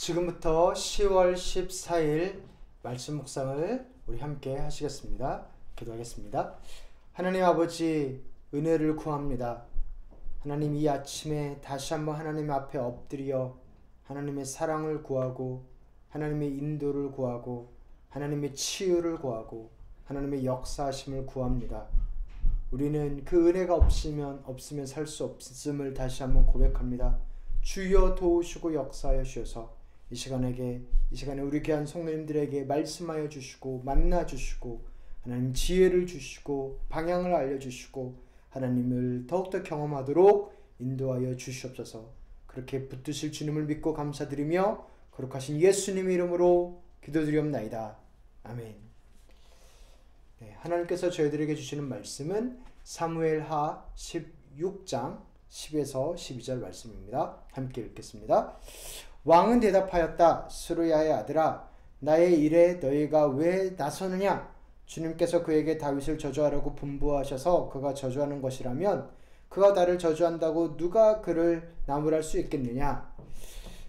지금부터 10월 14일 말씀 묵상을 우리 함께 하시겠습니다. 기도하겠습니다. 하나님 아버지, 은혜를 구합니다. 하나님, 이 아침에 다시 한번 하나님 앞에 엎드려 하나님의 사랑을 구하고 하나님의 인도를 구하고 하나님의 치유를 구하고 하나님의 역사하심을 구합니다. 우리는 그 은혜가 없으면 살 수 없음을 다시 한번 고백합니다. 주여 도우시고 역사하여 주셔서 이 시간에 우리 귀한 성도님들에게 말씀하여 주시고 만나 주시고 하나님 지혜를 주시고 방향을 알려주시고 하나님을 더욱더 경험하도록 인도하여 주시옵소서. 그렇게 붙드실 주님을 믿고 감사드리며 거룩하신 예수님의 이름으로 기도드리옵나이다. 아멘. 하나님께서 저희들에게 주시는 말씀은 사무엘하 16장 10에서 12절 말씀입니다. 함께 읽겠습니다. 왕은 대답하였다. 스루야의 아들아, 나의 일에 너희가 왜 나서느냐? 주님께서 그에게 다윗을 저주하라고 분부하셔서 그가 저주하는 것이라면 그가 나를 저주한다고 누가 그를 나무랄 수 있겠느냐?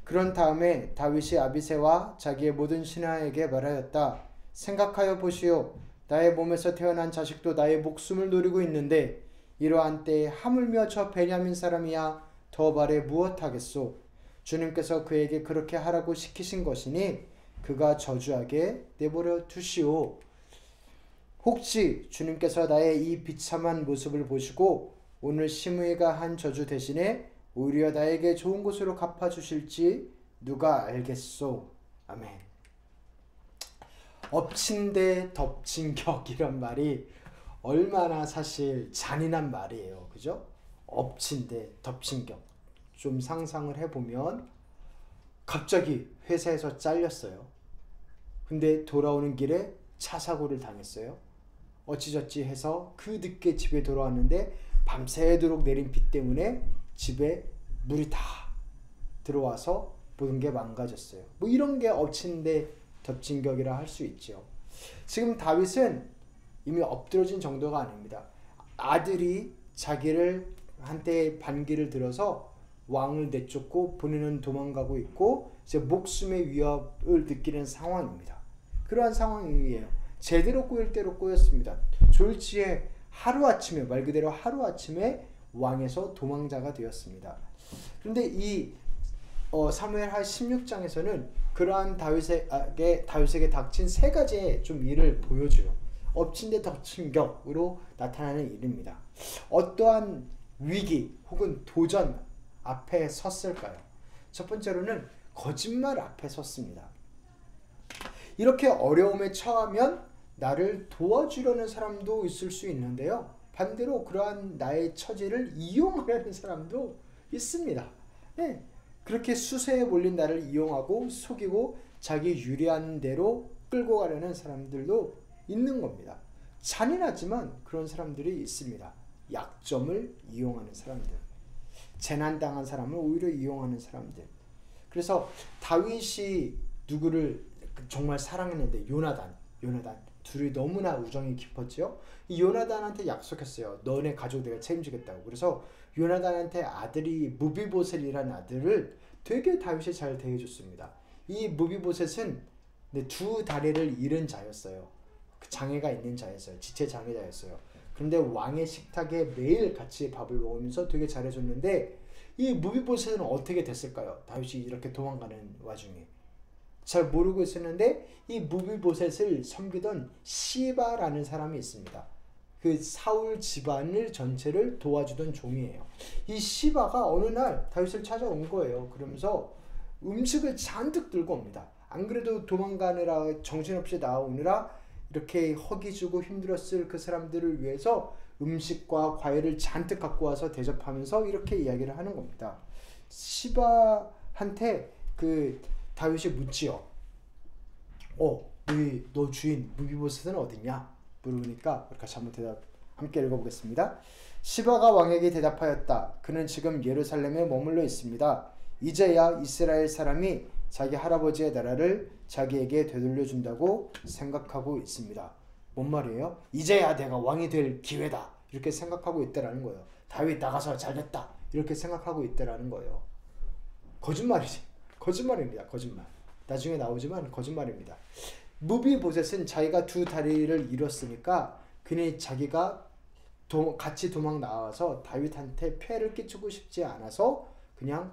그런 다음에 다윗이 아비새와 자기의 모든 신하에게 말하였다. 생각하여 보시오. 나의 몸에서 태어난 자식도 나의 목숨을 노리고 있는데 이러한 때에 하물며 저 베냐민 사람이야 더 바래 무엇하겠소? 주님께서 그에게 그렇게 하라고 시키신 것이니 그가 저주하게 내버려 두시오. 혹시 주님께서 나의 이 비참한 모습을 보시고 오늘 시므이가 한 저주 대신에 오히려 나에게 좋은 곳으로 갚아주실지 누가 알겠소? 아멘. 엎친 데 덮친 격이란 말이 얼마나 사실 잔인한 말이에요. 그죠? 엎친 데 덮친 격. 좀 상상을 해보면 갑자기 회사에서 잘렸어요. 근데 돌아오는 길에 차 사고를 당했어요. 어찌저찌 해서 그 늦게 집에 돌아왔는데 밤새도록 내린 비 때문에 집에 물이 다 들어와서 모든 게 망가졌어요. 뭐 이런 게 엎친 데 덮친 격이라 할 수 있죠. 지금 다윗은 이미 엎드러진 정도가 아닙니다. 아들이 자기를 한때 반기를 들어서 왕을 내쫓고 본인은 도망가고 있고 이제 목숨의 위협을 느끼는 상황입니다. 그러한 상황이에요. 제대로 꼬일 대로 꼬였습니다. 졸지에 하루아침에, 말 그대로 하루아침에 왕에서 도망자가 되었습니다. 그런데 이 사무엘하 16장에서는 그러한 다윗에게 닥친 세 가지의 좀 일을 보여줘요. 엎친 데 덮친 격으로 나타나는 일입니다. 어떠한 위기 혹은 도전 앞에 섰을까요? 첫 번째로는 거짓말 앞에 섰습니다. 이렇게 어려움에 처하면 나를 도와주려는 사람도 있을 수 있는데요. 반대로 그러한 나의 처지를 이용하려는 사람도 있습니다. 네. 그렇게 수세에 몰린 나를 이용하고 속이고 자기 유리한 대로 끌고 가려는 사람들도 있는 겁니다. 잔인하지만 그런 사람들이 있습니다. 약점을 이용하는 사람들. 재난당한 사람을 오히려 이용하는 사람들. 그래서 다윗이 누구를 정말 사랑했는데 요나단 둘이 너무나 우정이 깊었죠. 이 요나단한테 약속했어요. 너네 가족 내가 책임지겠다고. 그래서 요나단한테 아들이 무비보셋이라는 아들을 되게 다윗이 잘 대해줬습니다. 이 무비보셋은 두 다리를 잃은 자였어요. 장애가 있는 자였어요. 지체 장애자였어요. 그런데 왕의 식탁에 매일 같이 밥을 먹으면서 되게 잘해줬는데 이 무비보셋은 어떻게 됐을까요? 다윗이 이렇게 도망가는 와중에 잘 모르고 있었는데 이 무비보셋을 섬기던 시바라는 사람이 있습니다. 그 사울 집안을 전체를 도와주던 종이에요. 이 시바가 어느 날 다윗을 찾아온 거예요. 그러면서 음식을 잔뜩 들고 옵니다. 안 그래도 도망가느라 정신없이 나오느라 이렇게 허기지고 힘들었을 그 사람들을 위해서 음식과 과일을 잔뜩 갖고 와서 대접하면서 이렇게 이야기를 하는 겁니다. 시바한테 그 다윗이 묻지요. 너 주인 무비보셋은 어딨냐? 물으니까 같이 한번 함께 읽어보겠습니다. 시바가 왕에게 대답하였다. 그는 지금 예루살렘에 머물러 있습니다. 이제야 이스라엘 사람이 자기 할아버지의 나라를 자기에게 되돌려준다고 생각하고 있습니다. 뭔 말이에요? 이제야 내가 왕이 될 기회다. 이렇게 생각하고 있다라는 거예요. 다윗 나가서 잘됐다. 이렇게 생각하고 있다라는 거예요. 거짓말이지. 거짓말입니다. 거짓말. 나중에 나오지만 거짓말입니다. 무비보셋은 자기가 두 다리를 잃었으니까 그는 자기가 같이 도망 나와서 다윗한테 폐를 끼치고 싶지 않아서 그냥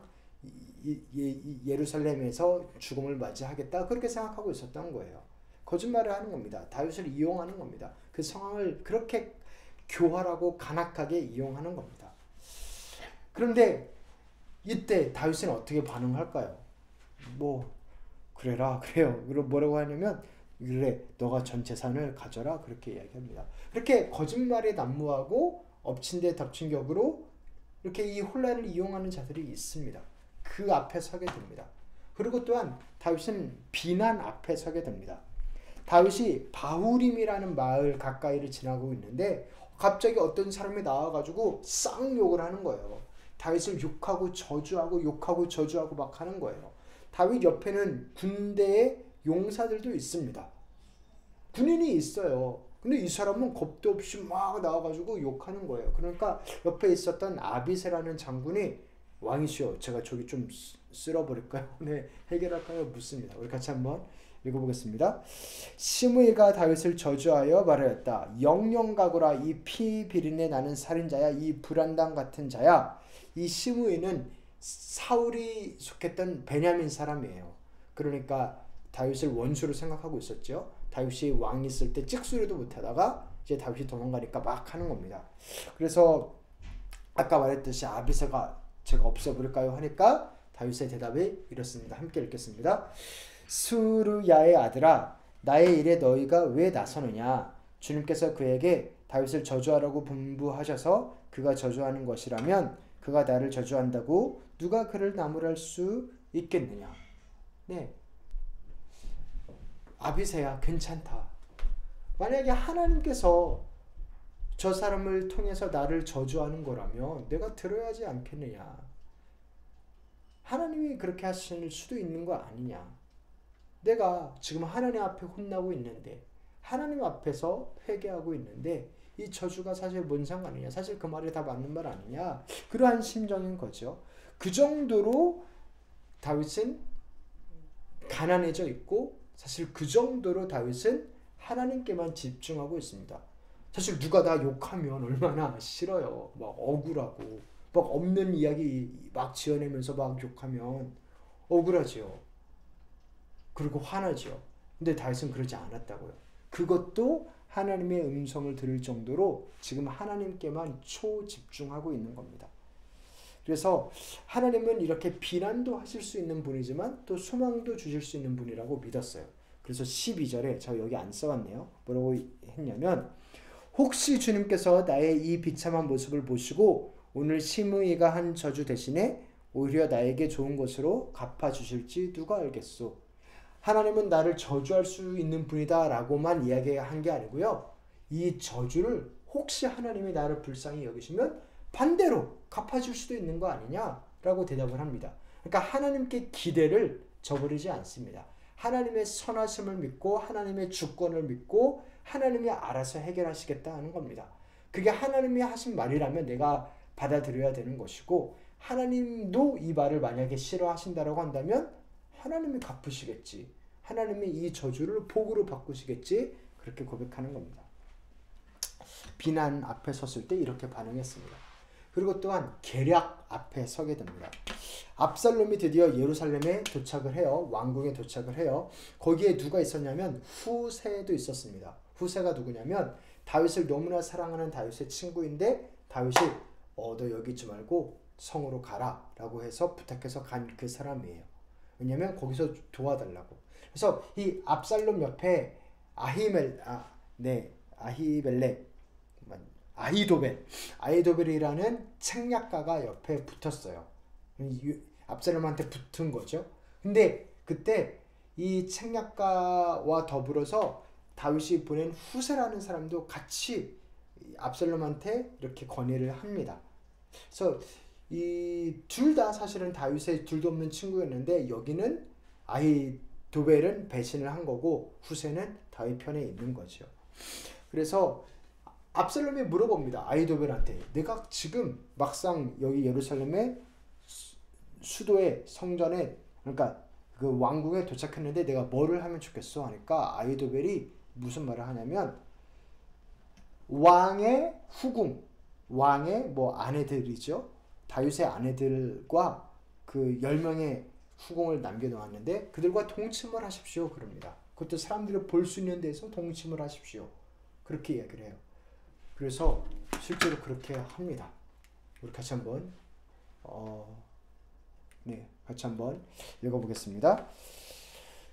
예루살렘에서 죽음을 맞이하겠다 그렇게 생각하고 있었던 거예요. 거짓말을 하는 겁니다. 다윗을 이용하는 겁니다. 그 상황을 그렇게 교활하고 간악하게 이용하는 겁니다. 그런데 이때 다윗은 어떻게 반응할까요? 그래라 그래요. 그리고 뭐라고 하냐면 그래 너가 전 재산을 가져라 그렇게 이야기합니다. 그렇게 거짓말에 난무하고 엎친 데 덮친 격으로 이렇게 이 혼란을 이용하는 자들이 있습니다. 그 앞에 서게 됩니다. 그리고 또한 다윗은 비난 앞에 서게 됩니다. 다윗이 바후림이라는 마을 가까이를 지나고 있는데 갑자기 어떤 사람이 나와가지고 쌍욕을 하는 거예요. 다윗을 욕하고 저주하고 막 하는 거예요. 다윗 옆에는 군대의 용사들도 있습니다. 군인이 있어요. 근데 이 사람은 겁도 없이 막 나와가지고 욕하는 거예요. 그러니까 옆에 있었던 아비새라는 장군이 왕이시여 제가 저기 좀 쓸어버릴까요? 네, 해결할까요? 묻습니다. 우리 같이 한번 읽어보겠습니다. 시므이가 다윗을 저주하여 말하였다. 영영 가거라 이 피 비린내 나는 살인자야 이 불안당 같은 자야. 이 시므이는 사울이 속했던 베냐민 사람이에요. 그러니까 다윗을 원수로 생각하고 있었죠. 다윗이 왕이 있을 때 찍소리도 못하다가 이제 다윗이 도망가니까 막 하는 겁니다. 그래서 아까 말했듯이 아비새가 제가 없애버릴까요? 하니까 다윗의 대답이 이렇습니다. 함께 읽겠습니다. 스루야의 아들아 나의 일에 너희가 왜 나서느냐. 주님께서 그에게 다윗을 저주하라고 분부하셔서 그가 저주하는 것이라면 그가 나를 저주한다고 누가 그를 나무랄 수 있겠느냐. 네, 아비새야 괜찮다. 만약에 하나님께서 저 사람을 통해서 나를 저주하는 거라면 내가 들어야 하지 않겠느냐. 하나님이 그렇게 하실 수도 있는 거 아니냐. 내가 지금 하나님 앞에 혼나고 있는데 하나님 앞에서 회개하고 있는데 이 저주가 사실 뭔 상관이냐. 사실 그 말이 다 맞는 말 아니냐. 그러한 심정인 거죠. 그 정도로 다윗은 가난해져 있고 사실 그 정도로 다윗은 하나님께만 집중하고 있습니다. 사실 누가 나 욕하면 얼마나 싫어요. 막 억울하고 막 없는 이야기 막 지어내면서 막 욕하면 억울하죠. 그리고 화나죠. 근데 다윗은 그러지 않았다고요. 그것도 하나님의 음성을 들을 정도로 지금 하나님께만 초집중하고 있는 겁니다. 그래서 하나님은 이렇게 비난도 하실 수 있는 분이지만 또 소망도 주실 수 있는 분이라고 믿었어요. 그래서 12절에 제가 여기 안 써왔네요. 뭐라고 했냐면 혹시 주님께서 나의 이 비참한 모습을 보시고 오늘 시므이가 한 저주 대신에 오히려 나에게 좋은 것으로 갚아주실지 누가 알겠소. 하나님은 나를 저주할 수 있는 분이다 라고만 이야기한 게 아니고요. 이 저주를 혹시 하나님이 나를 불쌍히 여기시면 반대로 갚아줄 수도 있는 거 아니냐라고 대답을 합니다. 그러니까 하나님께 기대를 저버리지 않습니다. 하나님의 선하심을 믿고 하나님의 주권을 믿고 하나님이 알아서 해결하시겠다 하는 겁니다. 그게 하나님이 하신 말이라면 내가 받아들여야 되는 것이고 하나님도 이 말을 만약에 싫어하신다라고 한다면 하나님이 갚으시겠지. 하나님이 이 저주를 복으로 바꾸시겠지. 그렇게 고백하는 겁니다. 비난 앞에 섰을 때 이렇게 반응했습니다. 그리고 또한 계략 앞에 서게 됩니다. 압살롬이 드디어 예루살렘에 도착을 해요. 왕궁에 도착을 해요. 거기에 누가 있었냐면 후세도 있었습니다. 후세가 누구냐면 다윗을 너무나 사랑하는 다윗의 친구인데 다윗이 너 여기 있지 말고 성으로 가라 라고 해서 부탁해서 간 그 사람이에요. 왜냐면 거기서 도와달라고. 그래서 이 압살롬 옆에 아히도벨이라는 책략가가 옆에 붙었어요. 압살롬한테 붙은 거죠. 근데 그때 이 책략가와 더불어서 다윗이 보낸 후세라는 사람도 같이 압살롬한테 이렇게 건의를 합니다. 그래서 이 둘 다 사실은 다윗의 둘도 없는 친구였는데 여기는 아히도벨은 배신을 한 거고 후세는 다윗 편에 있는 거죠. 그래서 압살롬이 물어봅니다. 아히도벨한테 내가 지금 막상 여기 예루살렘의 수도의 성전에 그러니까 그 왕궁에 도착했는데 내가 뭐를 하면 좋겠어 하니까 아히도벨이 무슨 말을 하냐면 왕의 후궁, 왕의 뭐 아내들이죠. 다윗의 아내들과 그 10명의 후궁을 남겨놓았는데 그들과 동침을 하십시오. 그럽니다. 그것도 사람들이 볼 수 있는 데서 동침을 하십시오. 그렇게 이야기를 해요. 그래서 실제로 그렇게 합니다. 우리 같이 한번 같이 한번 읽어보겠습니다.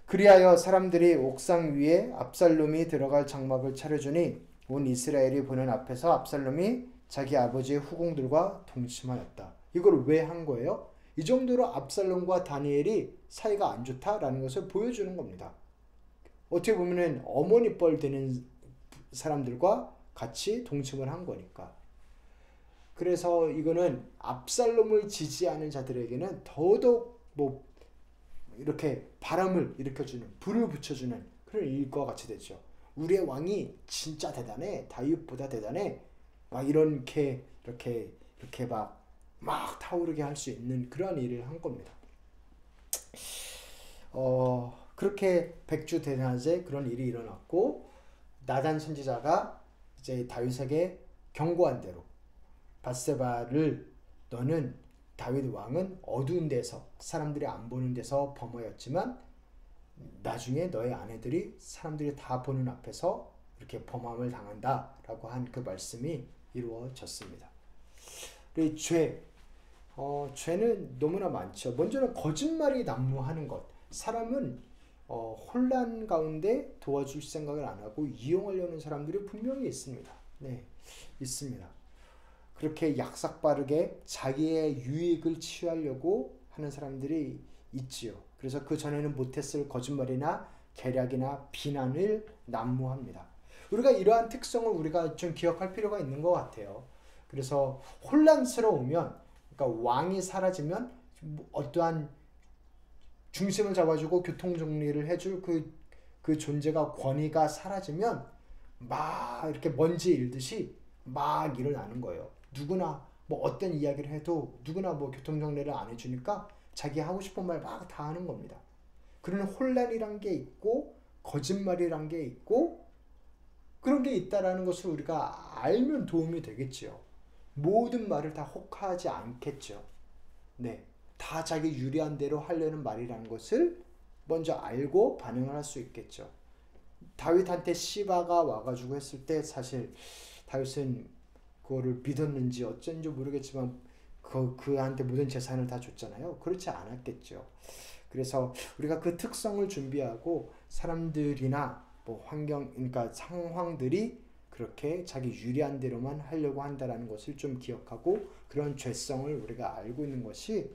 그리하여 사람들이 옥상 위에 압살롬이 들어갈 장막을 차려주니 온 이스라엘이 보는 앞에서 압살롬이 자기 아버지의 후궁들과 동침하였다. 이걸 왜 한 거예요? 이 정도로 압살롬과 다니엘이 사이가 안 좋다라는 것을 보여주는 겁니다. 어떻게 보면은 어머니 뻘 되는 사람들과 같이 동침을 한 거니까. 그래서 이거는 압살롬을 지지하는 자들에게는 더더욱 뭐 이렇게 바람을 일으켜주는, 불을 붙여주는 그런 일과 같이 되죠. 우리의 왕이 진짜 대단해, 다윗보다 대단해, 막 이렇게 막 타오르게 할 수 있는 그런 일을 한 겁니다. 그렇게 백주대낮에 그런 일이 일어났고 나단 선지자가 이제 다윗에게 경고한 대로 밧세바를 너는 다윗 왕은 어두운 데서 사람들이 안 보는 데서 범하였지만 나중에 너의 아내들이 사람들이 다 보는 앞에서 이렇게 범함을 당한다라고 한 그 말씀이 이루어졌습니다. 죄는 너무나 많죠. 먼저는 거짓말이 난무하는 것. 사람은 혼란 가운데 도와줄 생각을 안 하고 이용하려는 사람들이 분명히 있습니다. 네, 있습니다. 그렇게 약삭빠르게 자기의 유익을 취하려고 하는 사람들이 있지요. 그래서 그 전에는 못했을 거짓말이나 계략이나 비난을 난무합니다. 우리가 이러한 특성을 우리가 좀 기억할 필요가 있는 것 같아요. 그래서 혼란스러우면, 그러니까 왕이 사라지면 어떠한 중심을 잡아주고 교통정리를 해줄 그 존재가, 권위가 사라지면 막 이렇게 먼지 일듯이 막 일어나는 거예요. 누구나 뭐 어떤 이야기를 해도 누구나 뭐 교통정리를 안 해주니까 자기 하고 싶은 말 막 다 하는 겁니다. 그런 혼란이란 게 있고 거짓말이란 게 있고 그런 게 있다라는 것을 우리가 알면 도움이 되겠죠. 모든 말을 다 혹하지 않겠죠. 네, 다 자기 유리한 대로 하려는 말이라는 것을 먼저 알고 반응을 할 수 있겠죠. 다윗한테 시바가 와가지고 했을 때 사실 다윗은 그거를 믿었는지 어쩐지 모르겠지만 그한테 모든 재산을 다 줬잖아요. 그렇지 않았겠죠. 그래서 우리가 그 특성을 준비하고 사람들이나 뭐 그러니까 상황들이 그렇게 자기 유리한 대로만 하려고 한다라는 것을 좀 기억하고 그런 죄성을 우리가 알고 있는 것이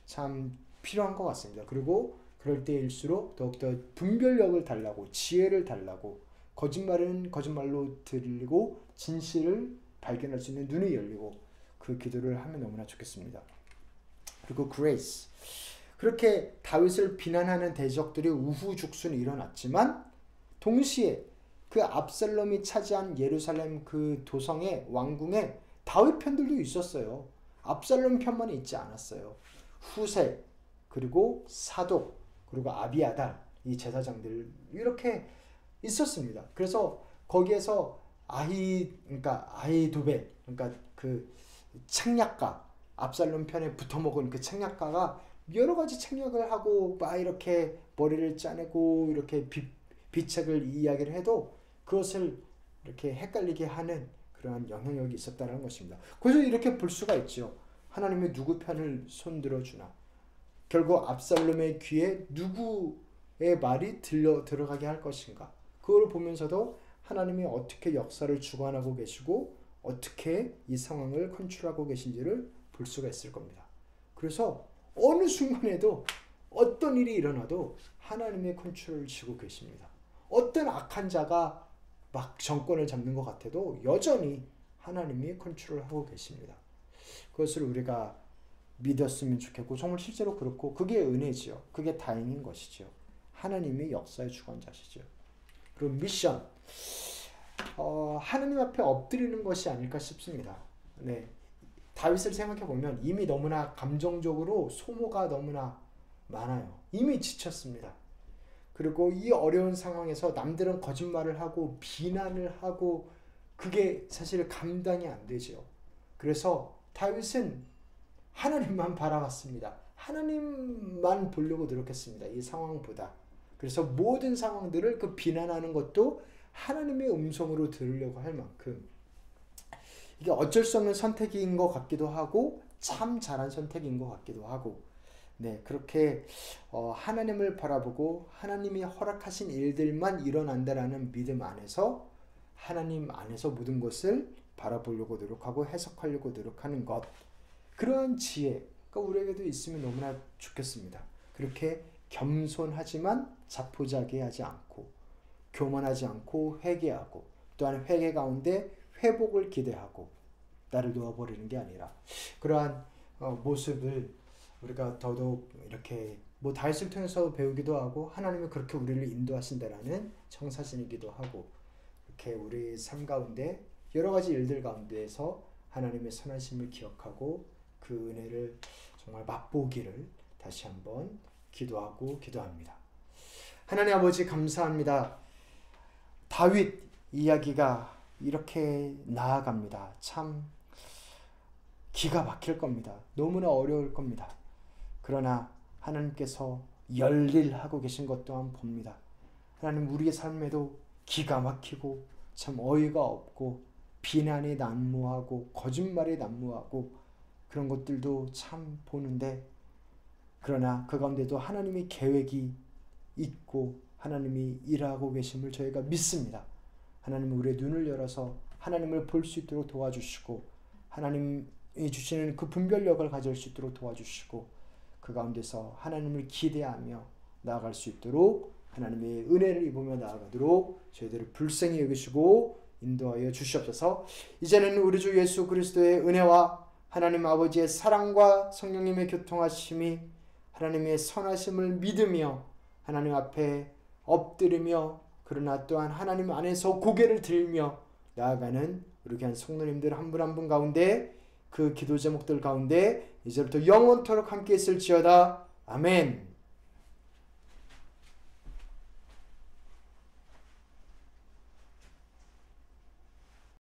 참 필요한 것 같습니다. 그리고 그럴 때일수록 더욱더 분별력을 달라고, 지혜를 달라고, 거짓말은 거짓말로 들리고 진실을 발견할 수 있는 눈이 열리고 그 기도를 하면 너무나 좋겠습니다. 그리고 grace. 그렇게 다윗을 비난하는 대적들이 우후죽순 일어났지만 동시에 그 압살롬이 차지한 예루살렘 그 도성의 왕궁에 다윗 편들도 있었어요. 압살롬 편만 있지 않았어요. 후세, 그리고 사독, 그리고 아비아달, 이 제사장들 이렇게 있었습니다. 그래서 거기에서 그러니까 아히도벨, 그러니까 그 책략가, 압살롬 편에 붙어먹은 그 책략가가 여러 가지 책략을 하고 막 이렇게 머리를 짜내고 이렇게 비책을 이야기를 해도 그것을 이렇게 헷갈리게 하는 그러한 영향력이 있었다는 것입니다. 그래서 이렇게 볼 수가 있죠. 하나님이 누구 편을 손들어 주나. 결국 압살롬의 귀에 누구의 말이 들어가게 할 것인가. 그걸 보면서도 하나님이 어떻게 역사를 주관하고 계시고 어떻게 이 상황을 컨트롤하고 계신지를 볼 수가 있을 겁니다. 그래서 어느 순간에도 어떤 일이 일어나도 하나님의 컨트롤을 쥐고 계십니다. 어떤 악한 자가 막 정권을 잡는 것 같아도 여전히 하나님이 컨트롤하고 계십니다. 그것을 우리가 믿었으면 좋겠고 정말 실제로 그렇고 그게 은혜지요. 그게 다행인 것이죠. 하나님이 역사의 주관자시죠. 그리고 미션. 하나님 앞에 엎드리는 것이 아닐까 싶습니다. 네. 다윗을 생각해 보면 이미 너무나 감정적으로 소모가 너무나 많아요. 이미 지쳤습니다. 그리고 이 어려운 상황에서 남들은 거짓말을 하고 비난을 하고 그게 사실 감당이 안 되죠. 그래서 다윗은 하나님만 바라봤습니다. 하나님만 보려고 노력했습니다. 이 상황보다. 그래서 모든 상황들을 그 비난하는 것도 하나님의 음성으로 들으려고 할 만큼 이게 어쩔 수 없는 선택인 것 같기도 하고 참 잘한 선택인 것 같기도 하고 네, 그렇게 하나님을 바라보고 하나님이 허락하신 일들만 일어난다라는 믿음 안에서 하나님 안에서 모든 것을 바라보려고 노력하고 해석하려고 노력하는 것, 그러한 지혜가 우리에게도 있으면 너무나 좋겠습니다. 그렇게 겸손하지만 자포자기하지 않고 교만하지 않고 회개하고 또한 회개 가운데 회복을 기대하고 나를 놓아버리는 게 아니라 그러한 모습을 우리가 더더욱 이렇게 다윗을 통해서 배우기도 하고 하나님이 그렇게 우리를 인도하신다라는 청사진이기도 하고 이렇게 우리 삶 가운데 여러 가지 일들 가운데에서 하나님의 선하심을 기억하고 그 은혜를 정말 맛보기를 다시 한번 기도하고 기도합니다. 하나님 아버지 감사합니다. 다윗 이야기가 이렇게 나아갑니다. 참 기가 막힐 겁니다. 너무나 어려울 겁니다. 그러나 하나님께서 열일하고 계신 것 또한 봅니다. 하나님 우리의 삶에도 기가 막히고 참 어이가 없고 비난이 난무하고 거짓말이 난무하고 그런 것들도 참 보는데 그러나 그 가운데도 하나님의 계획이 있고 하나님이 일하고 계심을 저희가 믿습니다. 하나님은 우리의 눈을 열어서 하나님을 볼 수 있도록 도와주시고 하나님이 주시는 그 분별력을 가질 수 있도록 도와주시고 그 가운데서 하나님을 기대하며 나아갈 수 있도록 하나님의 은혜를 입으며 나아가도록 저희들을 불쌍히 여기시고 인도하여 주시옵소서. 이제는 우리 주 예수 그리스도의 은혜와 하나님 아버지의 사랑과 성령님의 교통하심이 하나님의 선하심을 믿으며 하나님 앞에 엎드리며 그러나 또한 하나님 안에서 고개를 들며 나아가는 우리 귀한 성도님들 한 분 한 분 가운데 그 기도 제목들 가운데 이제부터 영원토록 함께 있을지어다. 아멘.